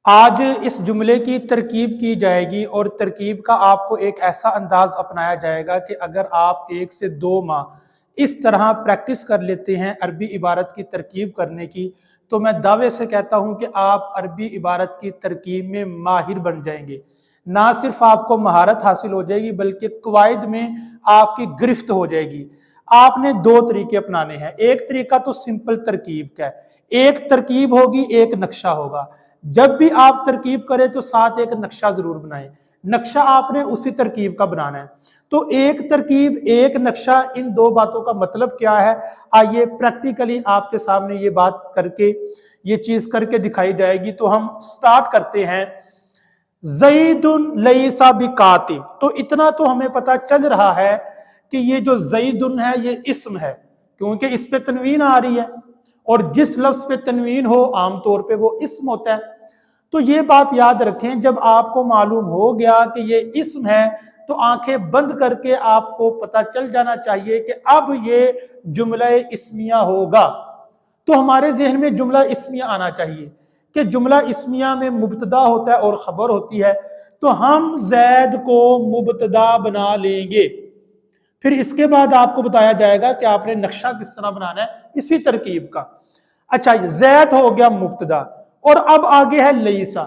آج اس جملے کی ترکیب کی جائے گی اور ترکیب کا آپ کو ایک ایسا انداز اپنایا جائے گا کہ اگر آپ 1 سے 2 ماہ اس طرح پریکٹس کر لیتے ہیں عربی عبارت کی ترکیب کرنے کی، تو میں دعوے سے کہتا ہوں کہ آپ عربی عبارت کی ترکیب میں ماہر بن جائیں گے۔ نہ صرف آپ کو مہارت حاصل ہو جائے گی بلکہ قواعد میں آپ کی گرفت ہو جائے گی۔ آپ نے 2 طریقے اپنانے ہیں۔ ایک طریقہ تو سمپل ترکیب کا ہے، ایک ترکیب ہوگی ایک نقشہ ہوگا۔ جب بھی آپ ترکیب کریں تو ساتھ ایک نقشہ ضرور بنائیں، نقشہ آپ نے اسی ترکیب کا بنانا ہے۔ تو ایک ترکیب ایک نقشہ، ان 2 باتوں کا مطلب کیا ہے؟ آئیے پریکٹیکلی آپ کے سامنے یہ بات کر کے، یہ چیز کر کے دکھائی جائے گی۔ تو ہم سٹارٹ کرتے ہیں۔ زید لیس بکاتب، تو اتنا تو ہمیں پتا چل رہا ہے کہ یہ جو زید ہے یہ اسم ہے، کیونکہ اس پہ تنوین آ رہی ہے، اور جس لفظ پہ تنوین ہو عام طور پہ وہ اسم ہوتا ہے۔ تو یہ بات یاد رکھیں، جب آپ کو معلوم ہو گیا کہ یہ اسم ہے تو آنکھیں بند کر کے آپ کو پتہ چل جانا چاہیے کہ اب یہ جملہ اسمیہ ہوگا۔ تو ہمارے ذہن میں جملہ اسمیہ آنا چاہیے کہ جملہ اسمیہ میں مبتدا ہوتا ہے اور خبر ہوتی ہے، تو ہم زید کو مبتدا بنا لیں گے۔ پھر اس کے بعد آپ کو بتایا جائے گا کہ آپ نے نقشہ کس طرح بنانا ہے اسی ترکیب کا۔ اچھا، زید ہو گیا مبتدا، اور اب آگے ہے لیسا۔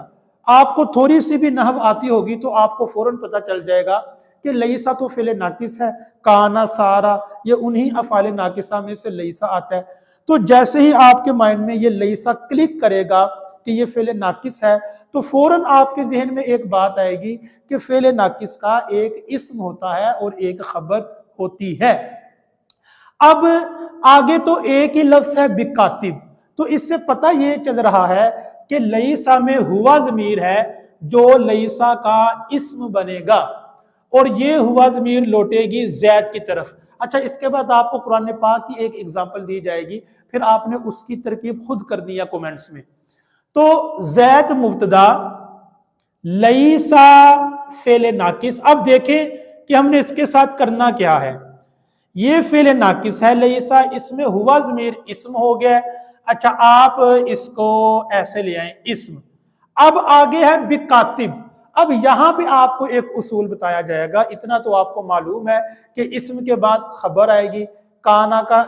آپ کو تھوڑی سی بھی نحو آتی ہوگی تو آپ کو فوراً پتہ چل جائے گا کہ لیسا تو فعل ناقص ہے، کانا سارا یہ انہی افعال ناقصہ میں سے لیسا آتا ہے۔ تو جیسے ہی آپ کے مائنڈ میں یہ لیسا کلک کرے گا کہ یہ فعل ناقص ہے، تو فوراً آپ کے ذہن میں ایک بات آئے گی کہ فعل ناقص کا ایک اسم ہوتا ہے اور ایک خبر ہوتی ہے۔ اب آگے تو ایک ہی لفظ ہے بکاتب، تو اس سے پتہ یہ چل رہا ہے کہ لیسا میں ہوا ضمیر ہے جو لیسا کا اسم بنے گا، اور یہ ہوا ضمیر لوٹے گی زید کی طرف۔ اچھا، اس کے بعد آپ کو قرآن پاک کی ایک اگزامپل دی جائے گی، پھر آپ نے اس کی ترکیب خود کرنی ہے کومنٹس میں۔ تو زید مبتدا، لیسا فعل ناقص۔ اب دیکھیں کہ ہم نے اس کے ساتھ کرنا کیا ہے۔ یہ فعل ناقص ہے لیسا، اس میں ہوا ضمیر اسم ہو گیا۔ اچھا، آپ اس کو ایسے لے آئیں اسم۔ اب آگے ہے بکاتب۔ اب یہاں پہ آپ کو ایک اصول بتایا جائے گا، اتنا تو آپ کو معلوم ہے کہ اسم کے بعد خبر آئے گی۔ کانا کا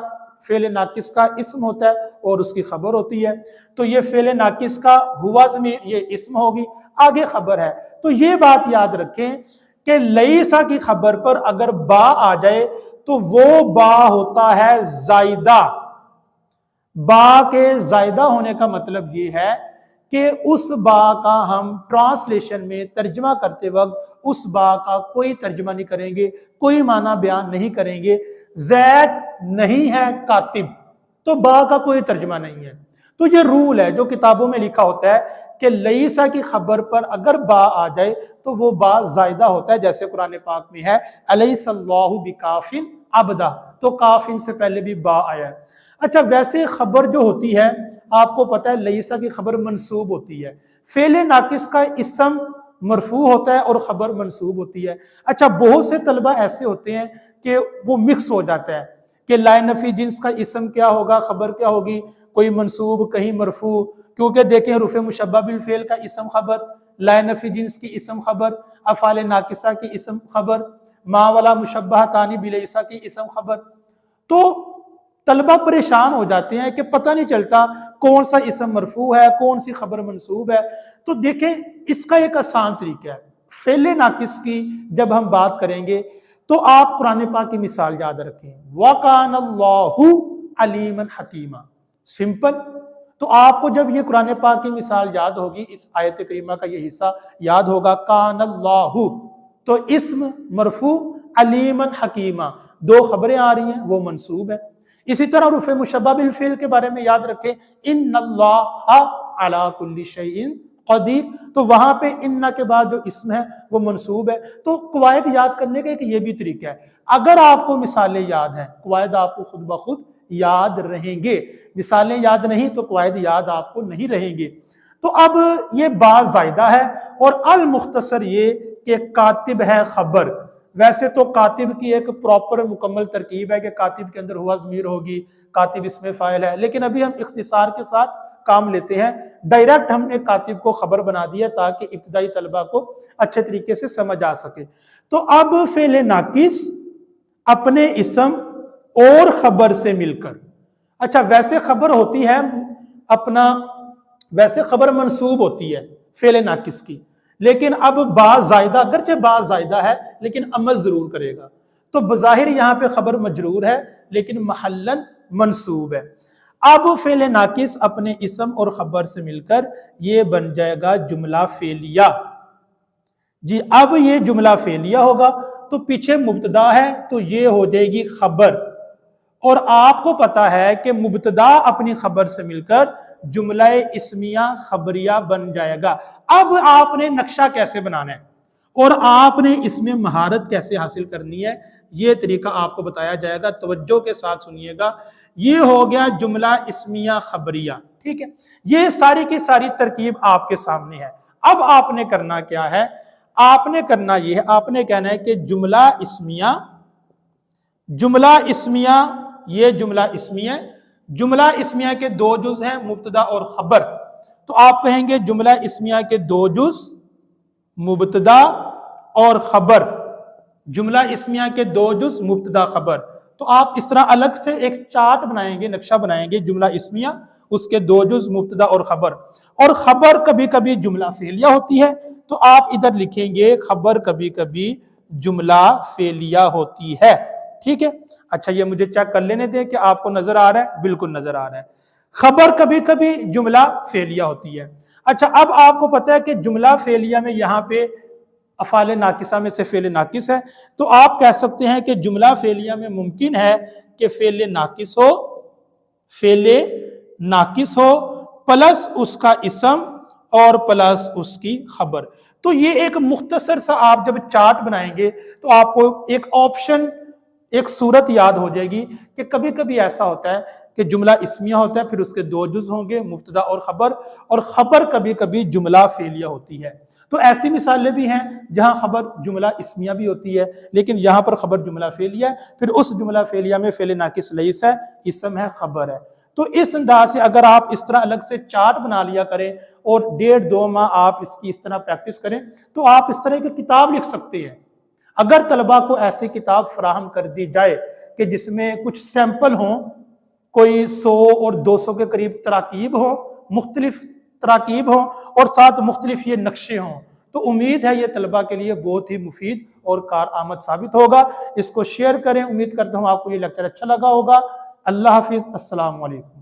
فعل ناقص کا اسم ہوتا ہے اور اس کی خبر ہوتی ہے، تو یہ فعل ناقص کا ہوا ضمیر یہ اسم ہوگی، آگے خبر ہے۔ تو یہ بات یاد رکھیں کہ لیسا کی خبر پر اگر با آ جائے تو وہ با ہوتا ہے زائدہ۔ با کے زائدہ ہونے کا مطلب یہ ہے کہ اس با کا ہم ٹرانسلیشن میں ترجمہ کرتے وقت اس با کا کوئی ترجمہ نہیں کریں گے، کوئی معنی بیان نہیں کریں گے۔ زید نہیں ہے کاتب، تو با کا کوئی ترجمہ نہیں ہے۔ تو یہ رول ہے جو کتابوں میں لکھا ہوتا ہے کہ لیسا کی خبر پر اگر با آ جائے تو وہ با زائدہ ہوتا ہے، جیسے قرآن پاک میں ہے الیس اللہ بکافٍ عبدہ، تو کافٍ سے پہلے بھی با آیا ہے۔ اچھا، ویسے خبر جو ہوتی ہے آپ کو پتہ ہے لیسا کی خبر منصوب ہوتی ہے، فعل ناقص کا اسم مرفوع ہوتا ہے اور خبر منصوب ہوتی ہے۔ اچھا، بہت سے طلبہ ایسے ہوتے ہیں کہ وہ مکس ہو جاتا ہے کہ لا نفی جنس کا اسم کیا ہوگا، خبر کیا ہوگی، کوئی منصوب کہیں مرفوع، کیونکہ دیکھیں حروف مشبہ بالفعل کا اسم خبر، لا نفی جنس کی اسم خبر، افعال ناقصہ کی اسم خبر، ما ولا مشبہ تانی بلیسا کی اسم خبر۔ تو طلبہ پریشان ہو جاتے ہیں کہ پتہ نہیں چلتا کون سا اسم مرفوع ہے کون سی خبر منصوب ہے۔ تو دیکھیں اس کا ایک آسان طریقہ ہے، فعل ناقص کی جب ہم بات کریں گے تو آپ قرآن پاک کی مثال یاد رکھیں، وَقَانَ اللَّهُ عَلِيمًا حَكِيمًا، سمپل۔ تو آپ کو جب یہ قرآن پاک کی مثال یاد ہوگی، اس آیت کریمہ کا یہ حصہ یاد ہوگا، کان اللہ، تو اسم مرفوع، علیمًا حکیمہ، 2 خبریں آ رہی ہیں وہ منصوب ہے۔ اسی طرح حروف مشبہ بالفعل کے بارے میں یاد رکھیں، ان اللہ علی کل شیء قدیر، تو وہاں پہ ان کے بعد جو اسم ہے وہ منصوب ہے۔ تو قواعد یاد کرنے کا ایک یہ بھی طریقہ ہے، اگر آپ کو مثالیں یاد ہیں قواعد آپ کو خود بخود یاد رہیں گے، مثالیں یاد نہیں تو قواعد یاد آپ کو نہیں رہیں گے۔ تو اب یہ با زائدہ ہے، اور المختصر یہ کہ کاتب ہے خبر۔ ویسے تو کاتب کی ایک پراپر مکمل ترکیب ہے کہ کاتب کے اندر ہوا ضمیر ہوگی، کاتب اسم فاعل ہے، لیکن ابھی ہم اختصار کے ساتھ کام لیتے ہیں، ڈائریکٹ ہم نے کاتب کو خبر بنا دیا تاکہ ابتدائی طلبہ کو اچھے طریقے سے سمجھ آ سکے۔ تو اب فعل ناقص اپنے اسم اور خبر سے مل کر، اچھا ویسے خبر ہوتی ہے ویسے خبر منصوب ہوتی ہے فعل ناقص کی، لیکن اب با زائدہ، اگرچہ با زائدہ ہے لیکن عمل ضرور کرے گا، تو بظاہر یہاں پہ خبر مجرور ہے لیکن محلاً منصوب ہے۔ اب فعل ناقص اپنے اسم اور خبر سے مل کر یہ بن جائے گا جملہ فعلیہ۔ جی اب یہ جملہ فعلیہ ہوگا تو پیچھے مبتدا ہے تو یہ ہو جائے گی خبر، اور آپ کو پتا ہے کہ مبتدا اپنی خبر سے مل کر جملہ اسمیہ خبریہ بن جائے گا۔ اب آپ نے نقشہ کیسے بنانا ہے اور آپ نے اس میں مہارت کیسے حاصل کرنی ہے، یہ طریقہ آپ کو بتایا جائے گا، توجہ کے ساتھ سنیے گا۔ یہ ہو گیا جملہ اسمیہ خبریہ، ٹھیک ہے، یہ ساری کی ساری ترکیب آپ کے سامنے ہے۔ اب آپ نے کرنا کیا ہے، آپ نے کرنا یہ ہے، آپ نے کہنا ہے کہ جملہ اسمیہ یہ جملہ اسمیہ کے دو جز ہیں، مبتدا اور خبر، تو آپ کہیں گے جملہ اسمیہ کے دو جز مبتدا اور خبر، جملہ اسمیہ کے دو جز مبتدا خبر۔ تو آپ اس طرح الگ سے ایک چارٹ بنائیں گے، نقشہ بنائیں گے، جملہ اسمیہ اس کے دو جز مبتدا اور خبر، اور خبر کبھی کبھی جملہ فعلیہ ہوتی ہے، تو آپ ادھر لکھیں گے خبر کبھی کبھی جملہ فعلیہ ہوتی ہے، ٹھیک ہے۔ اچھا یہ مجھے چیک کر لینے دیں کہ آپ کو نظر آ رہا ہے، بالکل نظر آ رہا ہے، خبر کبھی کبھی جملہ فعلیہ ہوتی ہے۔ اچھا اب آپ کو پتا ہے کہ جملہ فعلیہ میں یہاں پہ افعال ناقصہ میں سے فعل ناقص ہے، تو آپ کہہ سکتے ہیں کہ جملہ فعلیہ میں ممکن ہے کہ فعل ناقص ہو پلس اس کا اسم اور پلس اس کی خبر۔ تو یہ ایک مختصر سا آپ جب چارٹ بنائیں گے تو آپ کو ایک آپشن، ایک صورت یاد ہو جائے گی کہ کبھی کبھی ایسا ہوتا ہے کہ جملہ اسمیہ ہوتا ہے، پھر اس کے دو جز ہوں گے مبتدا اور خبر کبھی کبھی جملہ فعلیہ ہوتی ہے۔ تو ایسی مثالیں بھی ہیں جہاں خبر جملہ اسمیہ بھی ہوتی ہے لیکن یہاں پر خبر جملہ فعلیہ ہے، پھر اس جملہ فعلیہ میں فعل ناقص لیس ہے، اسم ہے، خبر ہے۔ تو اس انداز سے اگر آپ اس طرح الگ سے چارٹ بنا لیا کریں اور 1.5-2 ماہ آپ اس کی اس طرح پریکٹس کریں تو آپ اس طرح کی کتاب لکھ سکتے ہیں۔ اگر طلبہ کو ایسی کتاب فراہم کر دی جائے کہ جس میں کچھ سیمپل ہوں، کوئی 100 اور 200 کے قریب تراکیب ہوں، مختلف تراکیب ہوں اور ساتھ مختلف یہ نقشے ہوں، تو امید ہے یہ طلبہ کے لیے بہت ہی مفید اور کارآمد ثابت ہوگا۔ اس کو شیئر کریں، امید کرتا ہوں آپ کو یہ لیکچر اچھا لگا ہوگا۔ اللہ حافظ، السلام علیکم۔